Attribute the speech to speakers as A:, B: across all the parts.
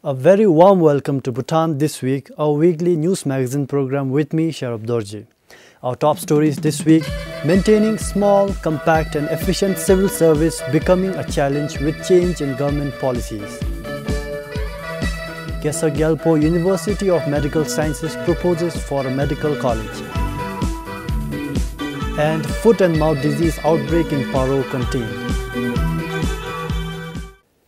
A: A very warm welcome to Bhutan This Week, our weekly news magazine program with me, Sharab Dorji. Our top stories this week: maintaining small, compact and efficient civil service becoming a challenge with change in government policies. Gyalpo University of Medical Sciences proposes for a medical college. And foot and mouth disease outbreak in Paro contained.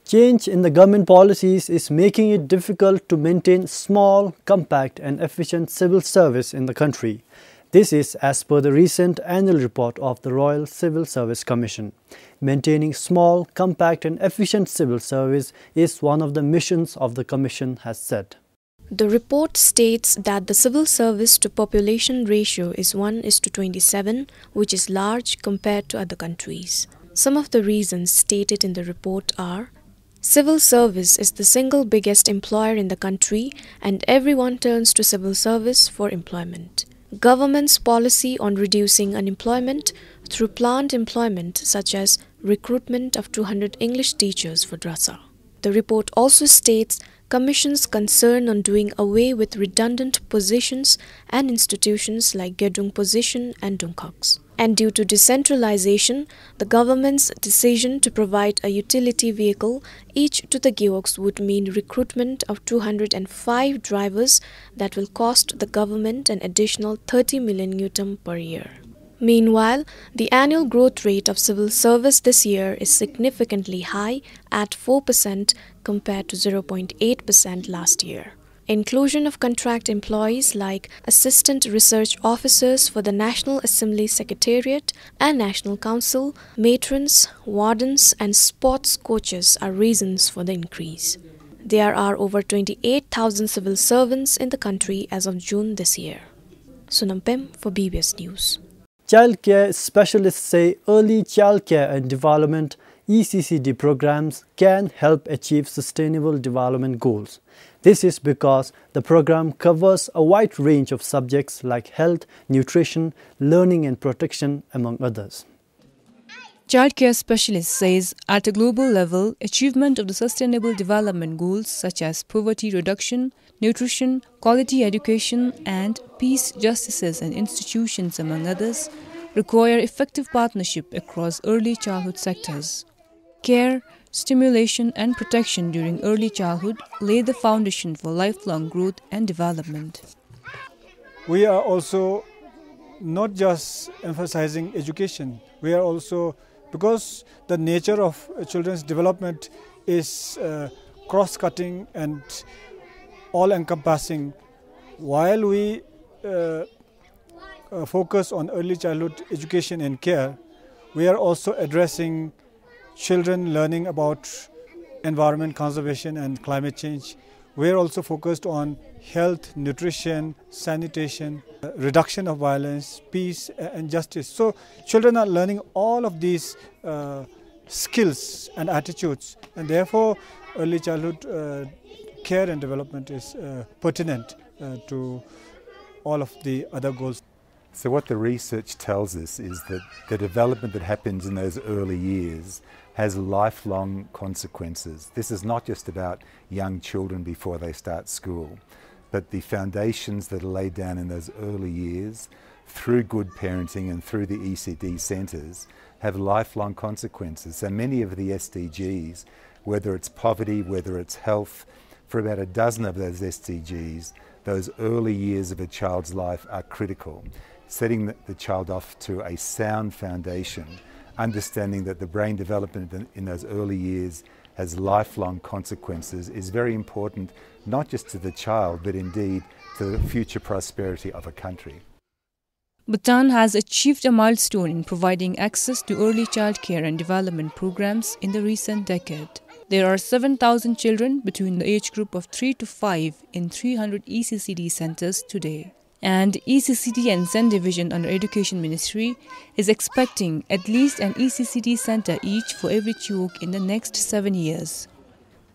A: Change in the government policies is making it difficult to maintain small, compact and efficient civil service in the country. This is as per the recent annual report of the Royal Civil Service Commission. Maintaining small, compact and efficient civil service is one of the missions of the Commission, has said.
B: The report states that the civil service to population ratio is 1:27, which is large compared to other countries. Some of the reasons stated in the report are: civil service is the single biggest employer in the country and everyone turns to civil service for employment. Government's policy on reducing unemployment through planned employment, such as recruitment of 200 English teachers for Drasa. The report also states Commission's concern on doing away with redundant positions and institutions like Gedung Position and Dungkoks. And due to decentralization, the government's decision to provide a utility vehicle each to the Gyeoks would mean recruitment of 205 drivers that will cost the government an additional 30 million Newton per year. Meanwhile, the annual growth rate of civil service this year is significantly high at 4% compared to 0.8% last year. Inclusion of contract employees like assistant research officers for the National Assembly Secretariat and National Council, matrons, wardens and sports coaches are reasons for the increase. There are over 28,000 civil servants in the country as of June this year. Sunam Pem for BBS News.
A: Childcare specialists say early childcare and development (ECCD) programs can help achieve sustainable development goals. This is because the program covers a wide range of subjects like health, nutrition, learning and protection, among others.
C: Childcare specialist says at a global level, achievement of the sustainable development goals such as poverty reduction, nutrition, quality education and peace, justices and institutions, among others, require effective partnership across early childhood sectors. Care, stimulation and protection during early childhood lay the foundation for lifelong growth and development.
D: We are also not just emphasizing education, we are also, because the nature of children's development is cross-cutting and all-encompassing. While we focus on early childhood education and care, we are also addressing children learning about environment conservation and climate change. We are also focused on health, nutrition, sanitation, reduction of violence, peace and justice. So children are learning all of these skills and attitudes, and therefore early childhood care and development is pertinent to all of the other goals.
E: So what the research tells us is that the development that happens in those early years has lifelong consequences. This is not just about young children before they start school, but the foundations that are laid down in those early years through good parenting and through the ECD centres have lifelong consequences. So many of the SDGs, whether it's poverty, whether it's health, for about a dozen of those SDGs, those early years of a child's life are critical. Setting the child off to a sound foundation, understanding that the brain development in those early years has lifelong consequences is very important, not just to the child, but indeed to the future prosperity of a country.
C: Bhutan has achieved a milestone in providing access to early childcare and development programs in the recent decade. There are 7,000 children between the age group of 3 to 5 in 300 ECCD centers today. And ECCD and Zen Division under Education Ministry is expecting at least an ECCD center each for every Chiok in the next 7 years.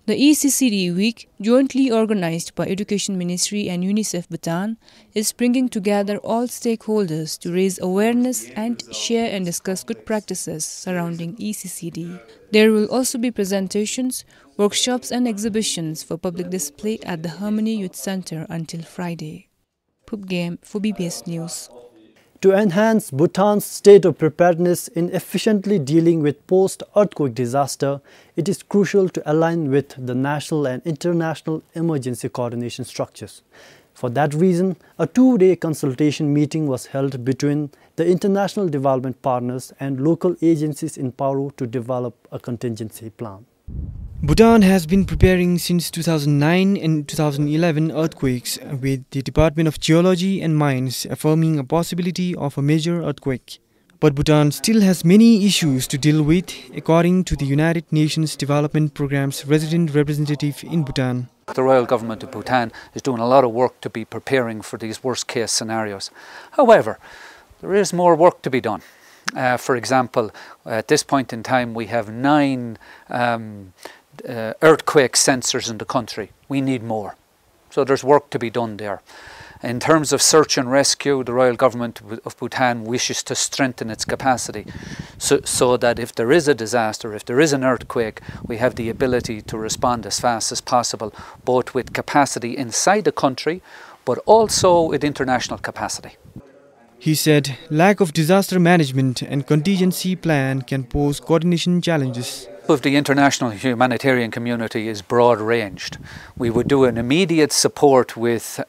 C: The ECCD Week, jointly organized by Education Ministry and UNICEF Bhutan, is bringing together all stakeholders to raise awareness and share and discuss good practices surrounding ECCD. There will also be presentations, workshops and exhibitions for public display at the Harmony Youth Center until Friday. Pubgame for BBS News.
A: To enhance Bhutan's state of preparedness in efficiently dealing with post-earthquake disaster, it is crucial to align with the national and international emergency coordination structures. For that reason, a two-day consultation meeting was held between the international development partners and local agencies in Paru to develop a contingency plan.
F: Bhutan has been preparing since 2009 and 2011 earthquakes, with the Department of Geology and Mines affirming a possibility of a major earthquake. But Bhutan still has many issues to deal with, according to the United Nations Development Programme's resident representative in Bhutan.
G: The Royal Government of Bhutan is doing a lot of work to be preparing for these worst-case scenarios. However, there is more work to be done. For example, at this point in time we have 9 earthquake sensors in the country. We need more. So there's work to be done there. In terms of search and rescue, the Royal Government of Bhutan wishes to strengthen its capacity so that if there is a disaster, if there is an earthquake, we have the ability to respond as fast as possible, both with capacity inside the country, but also with international capacity.
F: He said lack of disaster management and contingency plan can pose coordination challenges.
G: Of the international humanitarian community is broad-ranged. We would do an immediate support with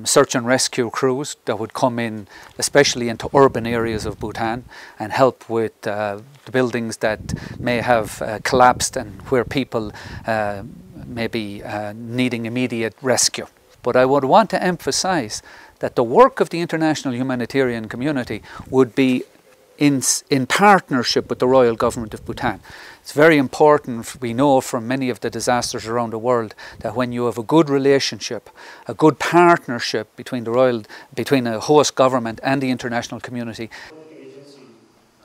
G: search and rescue crews that would come in, especially into urban areas of Bhutan, and help with the buildings that may have collapsed and where people may be needing immediate rescue. But I would want to emphasize that the work of the international humanitarian community would be in partnership with the Royal Government of Bhutan. It's very important, we know from many of the disasters around the world, that when you have a good relationship, a good partnership between a host government and the international community.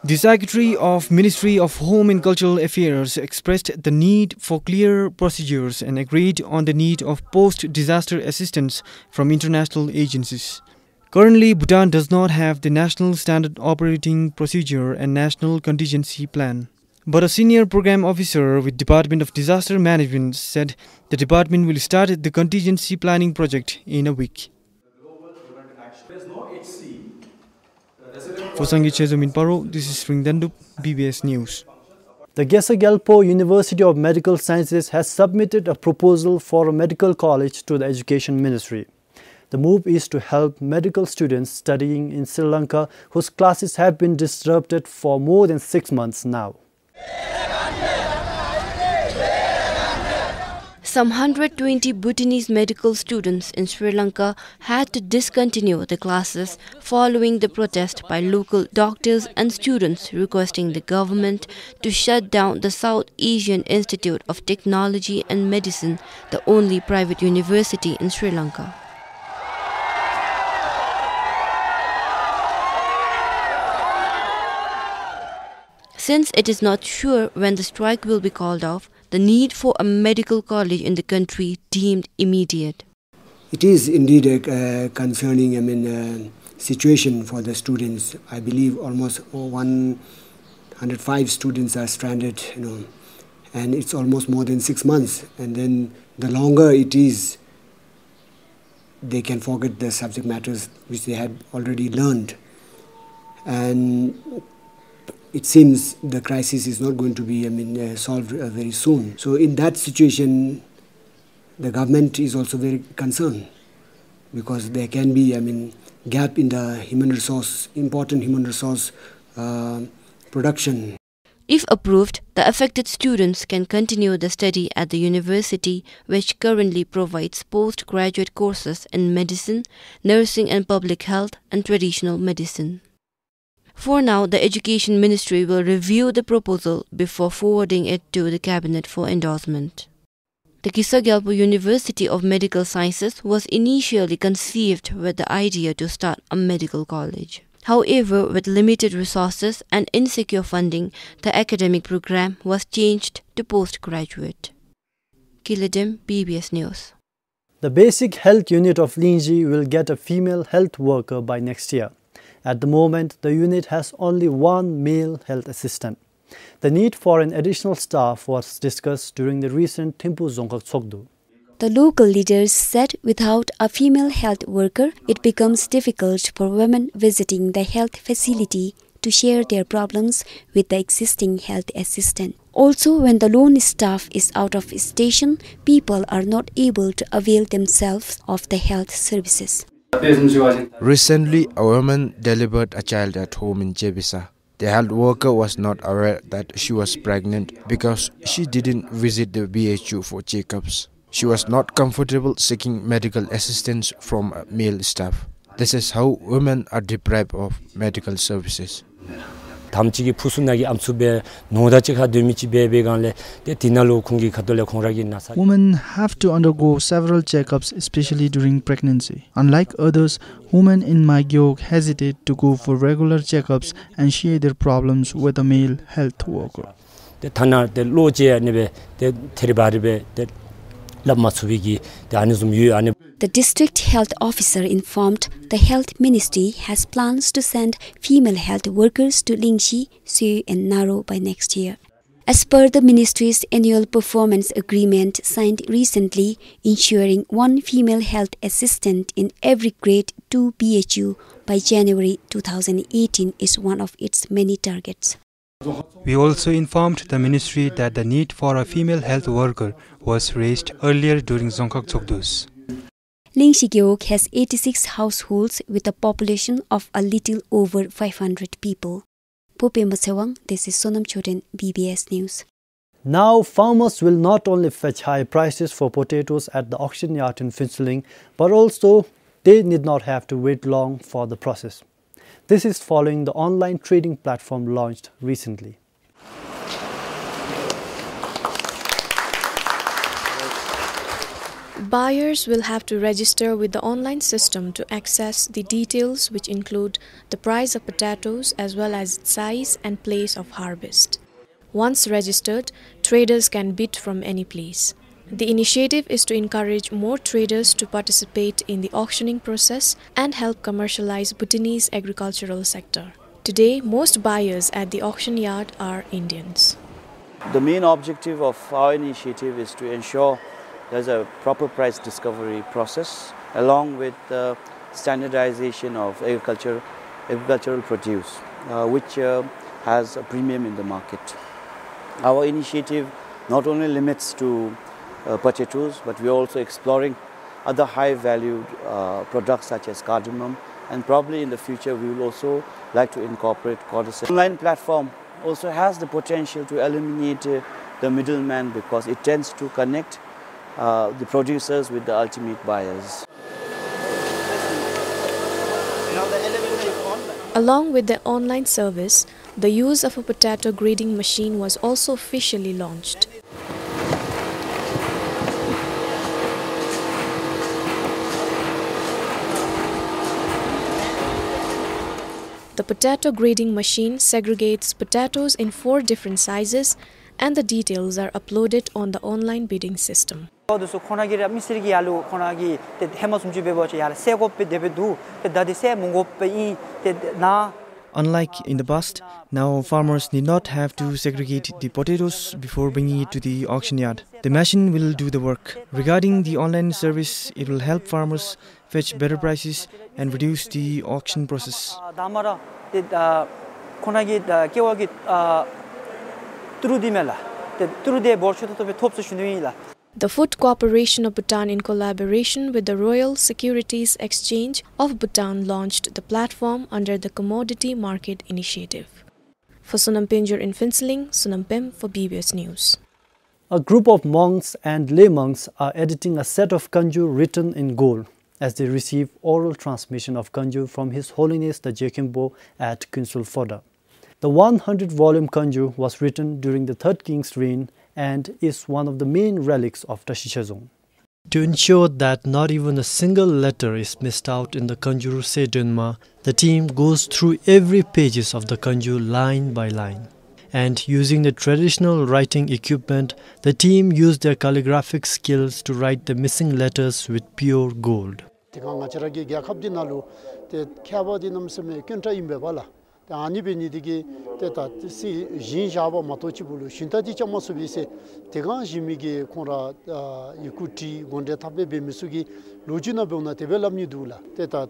F: The Secretary of Ministry of Home and Cultural Affairs expressed the need for clear procedures and agreed on the need of post-disaster assistance from international agencies. Currently, Bhutan does not have the National Standard Operating Procedure and National Contingency Plan. But a senior program officer with Department of Disaster Management said the department will start the contingency planning project in a week. For Sangeet Chezum in Paro, this is Ringdandup, BBS News.
A: The Gesagelpo University of Medical Sciences has submitted a proposal for a medical college to the Education Ministry. The move is to help medical students studying in Sri Lanka whose classes have been disrupted for more than 6 months now.
B: Some 120 Bhutanese medical students in Sri Lanka had to discontinue the classes following the protest by local doctors and students requesting the government to shut down the South Asian Institute of Technology and Medicine, the only private university in Sri Lanka. Since it is not sure when the strike will be called off, the need for a medical college in the country deemed immediate.
H: It is indeed a concerning situation for the students. I believe almost 105 students are stranded, and it's almost more than 6 months. And then the longer it is, they can forget the subject matters which they had already learned. And it seems the crisis is not going to be solved very soon. So in that situation, the government is also very concerned because there can be gap in the important human resource production.
B: If approved, the affected students can continue the study at the university, which currently provides postgraduate courses in medicine, nursing and public health, and traditional medicine. For now, the Education Ministry will review the proposal before forwarding it to the Cabinet for endorsement. The Gesagelpo University of Medical Sciences was initially conceived with the idea to start a medical college. However, with limited resources and insecure funding, the academic program was changed to postgraduate. Kiladem, BBS News.
A: The basic health unit of Linji will get a female health worker by next year. At the moment, the unit has only one male health assistant. The need for an additional staff was discussed during the recent Thimpu Zongkak Tsokdo.
I: The local leaders said without a female health worker, it becomes difficult for women visiting the health facility to share their problems with the existing health assistant. Also, when the lone staff is out of station, people are not able to avail themselves of the health services.
J: Recently, a woman delivered a child at home in Jebisa. The health worker was not aware that she was pregnant because she didn't visit the BHU for checkups. She was not comfortable seeking medical assistance from male staff. This is how women are deprived of medical services.
K: Women
L: have to undergo several checkups, especially during pregnancy. Unlike others, women in Magyog hesitate to go for regular checkups and share their problems with a male health worker.
I: The district health officer informed the health ministry has plans to send female health workers to Lingxi, Sue and Naro by next year. As per the ministry's annual performance agreement signed recently, ensuring one female health assistant in every grade 2 BHU by January 2018 is one of its many targets.
M: We also informed the ministry that the need for a female health worker was raised earlier during Zongkak Tsokdos.
I: Lingxi has 86 households with a population of a little over 500 people. Pope Masewang, this is Sonam Choden, BBS News.
A: Now, farmers will not only fetch high prices for potatoes at the auction yard in Phinseling, but also they need not have to wait long for the process. This is following the online trading platform launched recently.
B: Buyers will have to register with the online system to access the details, which include the price of potatoes as well as size and place of harvest. Once registered, traders can bid from any place. The initiative is to encourage more traders to participate in the auctioning process and help commercialize Bhutanese agricultural sector. Today, most buyers at the auction yard are Indians.
N: The main objective of our initiative is to ensure there's a proper price discovery process along with the standardization of agricultural produce, which has a premium in the market. Our initiative not only limits to potatoes, but we're also exploring other high-valued products such as cardamom, and probably in the future we will also like to incorporate cordyceps. The online platform also has the potential to eliminate the middleman because it tends to connect the producers with the ultimate buyers.
B: Along with the online service, the use of a potato grading machine was also officially launched. The potato grading machine segregates potatoes in 4 different sizes, and the details are uploaded on the online bidding system.
F: Unlike in the past, now farmers need not have to segregate the potatoes before bringing it to the auction yard. The machine will do the work. Regarding the online service, it will help farmers fetch better prices and reduce the auction process.
B: The Food Corporation of Bhutan, in collaboration with the Royal Securities Exchange of Bhutan, launched the platform under the Commodity Market Initiative. For Sonam Pinjur in Phinseling, Sonam Pem for BBS News.
A: A group of monks and lay monks are editing a set of Kanju written in gold as they receive oral transmission of Kanju from His Holiness the Jekimbo at Kunsul Foda. The 100-volume Kanju was written during the Third King's reign and is one of the main relics of Tashishazong. To ensure that not even a single letter is missed out in the Kanjuru Sedunma, the team goes through every pages of the Kanju line by line. And using the traditional writing equipment, the team used their calligraphic skills to write the missing letters with pure gold.
K: 아니 베니디기 때다 시 진샤바 마토치불로 신타지 점모스비세 대강 지미기 코라 이쿠티 gonde 탑베 베미수기 로지나 베오나 데벨람니 둘라 때다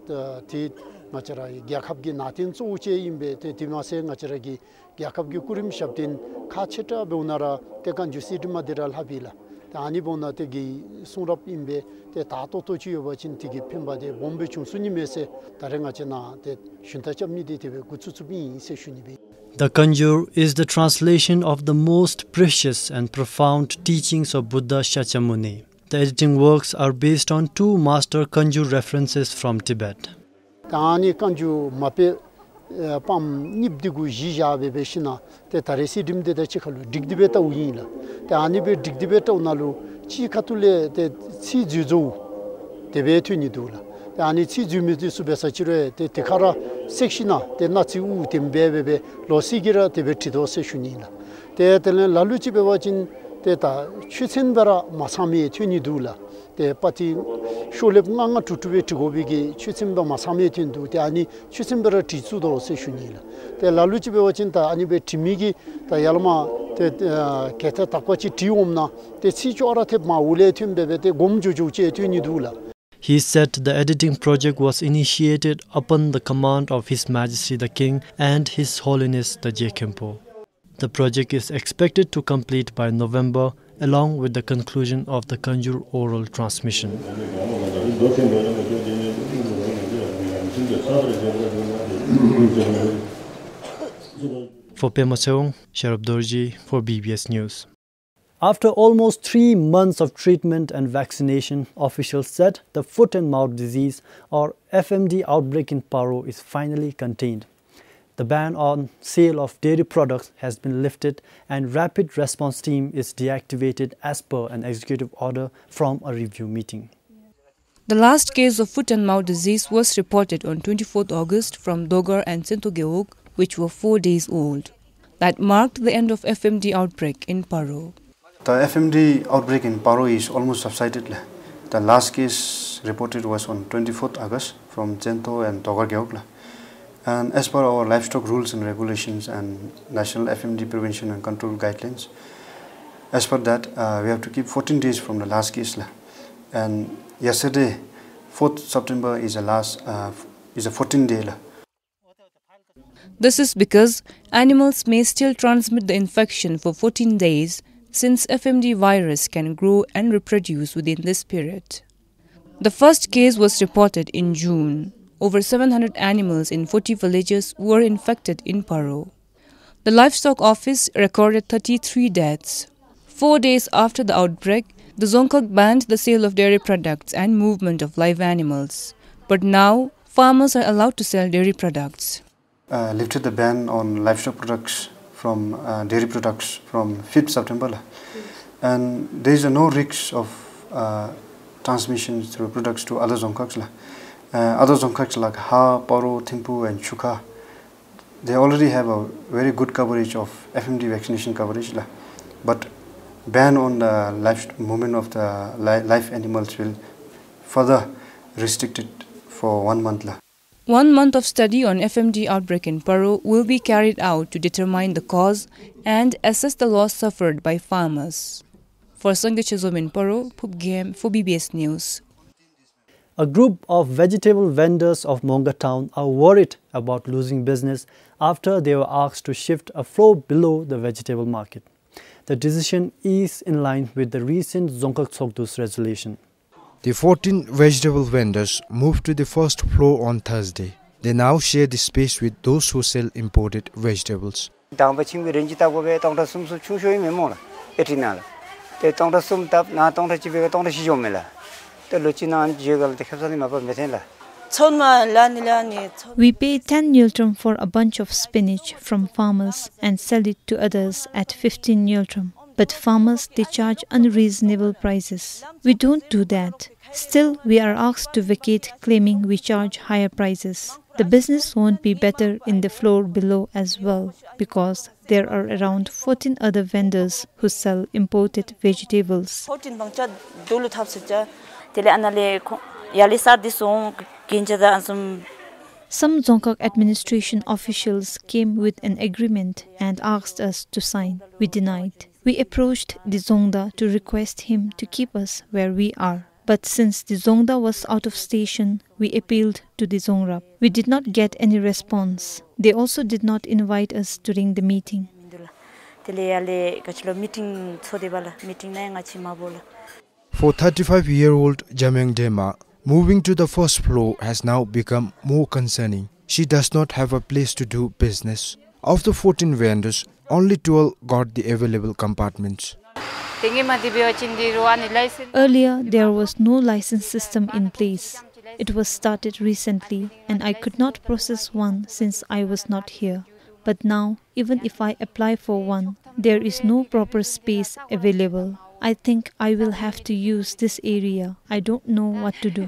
K: 티 마차라 야캅기 나틴 소우체 임베 테티마세 나차라기 야캅기 쿠림 샵틴 카체타 베오나라 때간 주시드마데랄 하빌라 아니 보나 때기 수럽 임베 때 다토토치 여버친 티기 핀바데 bombe 충수님에세 다랭아체나 때 신타점니디 데베 구츠츠비 세슈니비.
A: The Kanjur is the translation of the most precious and profound teachings of Buddha Shakyamuni. The editing works are based on two master Kanjur references from Tibet.
K: Tani Kanju mape pam nibdigu jijabe beshina te taresi dimde da chikalu digdibeta uyila te anibe digdibeta unalu chi katule te chi juju te betu ni dula te ani chi jumiti subesa chire te tekara sekshina te nachi u tembebebe losigira te betido se shunila te tele laluchi bewachin te ta chutsenbara masami tuni dula te pati sholep nganga tutube tigobigi chutsemba masame tindu te ani chutsemba titsudo se shunila te laluchi be wachinta ani be timigi ta yalma te keta takwachi tiomna te chichora te maule timbe te gomjuju che tuni dula.
A: He said the editing project was initiated upon the command of His Majesty the King and His Holiness the Jekempo. The project is expected to complete by November, along with the conclusion of the Kanjur oral transmission. For Pema Seong, Sharab Dorji for BBS News. After almost 3 months of treatment and vaccination, officials said the foot and mouth disease or FMD outbreak in Paro is finally contained. The ban on sale of dairy products has been lifted and rapid response team is deactivated as per an executive order from a review meeting.
C: The last case of foot and mouth disease was reported on 24th August from Dogar and Sentogeog, which were 4 days old. That marked the end of FMD outbreak in Paro.
O: The FMD outbreak in Paro is almost subsided. The last case reported was on 24th August from Jento and Dogar Geog. And as per our livestock rules and regulations and national FMD prevention and control guidelines, as per that, we have to keep 14 days from the last case. And yesterday, 4th September is a 14-day.
C: This is because animals may still transmit the infection for 14 days since FMD virus can grow and reproduce within this period. The first case was reported in June. Over 700 animals in 40 villages were infected in Paro. The Livestock Office recorded 33 deaths. 4 days after the outbreak, the Dzongkhag banned the sale of dairy products and movement of live animals. But now, farmers are allowed to sell dairy products.
O: Lifted the ban on livestock products from dairy products from 5th September. And there is no risk of transmission through products to other Dzongkhags. Other Dzongkhags like Ha, Paro, Thimphu and Chukha, they already have a very good coverage of FMD vaccination coverage. But ban on the movement of the live animals will further restrict it for 1 month.
C: 1 month of study on FMD outbreak in Paro will be carried out to determine the cause and assess the loss suffered by farmers. For Sangachazom in Paro, Pupgam for BBS News.
A: A group of vegetable vendors of Monga town are worried about losing business after they were asked to shift a floor below the vegetable market. The decision is in line with the recent Dzongkhag Tsogdus resolution.
J: The 14 vegetable vendors moved to the first floor on Thursday. They now share the space with those who sell imported vegetables.
P: We pay 10 Nyultrum for a bunch of spinach from farmers and sell it to others at 15 Nyultrum. But farmers, they charge unreasonable prices. We don't do that. Still, we are asked to vacate claiming we charge higher prices. The business won't be better in the floor below as well because there are around 14 other vendors who sell imported vegetables. Some Dzongkhag administration officials came with an agreement and asked us to sign. We denied. We approached the Dzongda to request him to keep us where we are. But since the Dzongda was out of station, we appealed to the Dzongrap. We did not get any response. They also did not invite us during the meeting.
J: For 35-year-old Jameng Dema, moving to the first floor has now become more concerning. She does not have a place to do business. Of the 14 vendors, only 12 got the available compartments.
P: Earlier, there was no license system in place. It was started recently and I could not process one since I was not here. But now, even if I apply for one, there is no proper space available. I think I will have to use this area. I don't know what to do.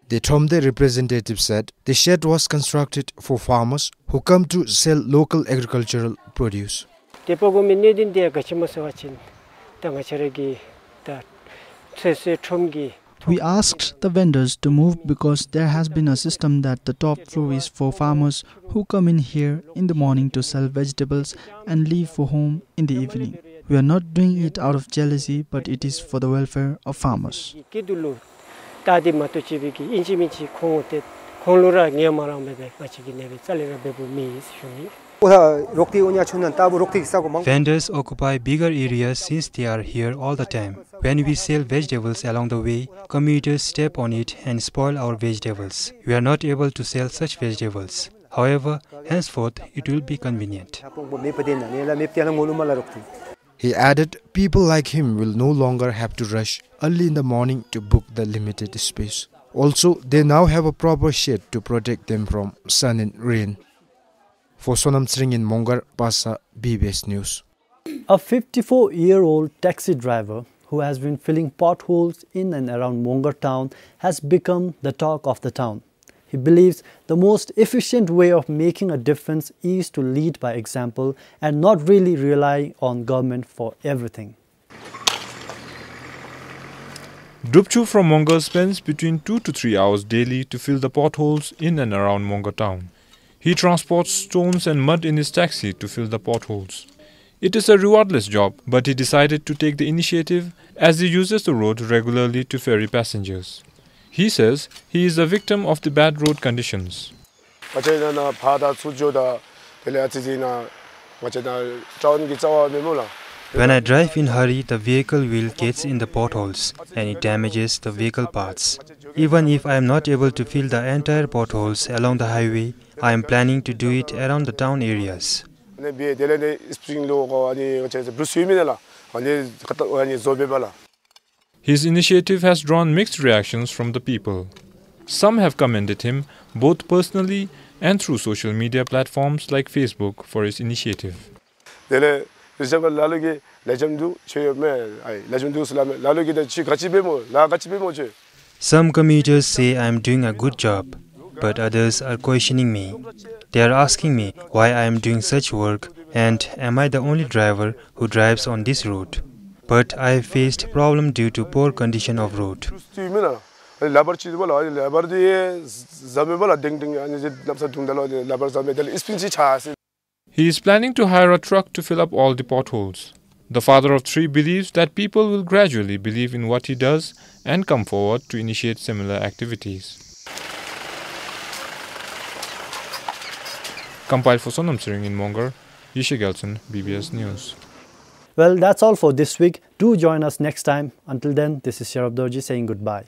J: The Thomde representative said the shed was constructed for farmers who come to sell local agricultural produce.
L: We asked the vendors to move because there has been a system that the top floor is for farmers who come in here in the morning to sell vegetables and leave for home in the evening. We are not doing it out of jealousy, but it is for the welfare of farmers.
M: Vendors occupy bigger areas since they are here all the time. When we sell vegetables along the way, commuters step on it and spoil our vegetables. We are not able to sell such vegetables. However, henceforth, it will be convenient.
J: He added people like him will no longer have to rush early in the morning to book the limited space. Also, they now have a proper shed to protect them from sun and rain. For Sonam Sring in Mongar, Pasa, BBS News.
A: A 54-year-old taxi driver who has been filling potholes in and around Mongar town has become the talk of the town. He believes the most efficient way of making a difference is to lead by example and not really rely on government for everything.
Q: Drupchu from Mongar spends between 2 to 3 hours daily to fill the potholes in and around Mongar town. He transports stones and mud in his taxi to fill the potholes. It is a rewardless job, but he decided to take the initiative as he uses the road regularly to ferry passengers. He says he is a victim of the bad road conditions.
M: When I drive in a hurry, the vehicle wheel gets in the potholes and it damages the vehicle parts. Even if I am not able to fill the entire potholes along the highway, I am planning to do it around the town areas.
Q: His initiative has drawn mixed reactions from the people. Some have commended him, both personally and through social media platforms like Facebook, for his initiative.
M: Some commuters say I am doing a good job, but others are questioning me. They are asking me why I am doing such work and am I the only driver who drives on this road. But I have faced problem due to poor condition of road.
Q: He is planning to hire a truck to fill up all the potholes. The father of 3 believes that people will gradually believe in what he does and come forward to initiate similar activities. Compiled for Sonam Sring in Mongar, Yisha Gelson, BBS News.
A: Well, that's all for this week. Do join us next time. Until then, this is Sharab Dorji saying goodbye.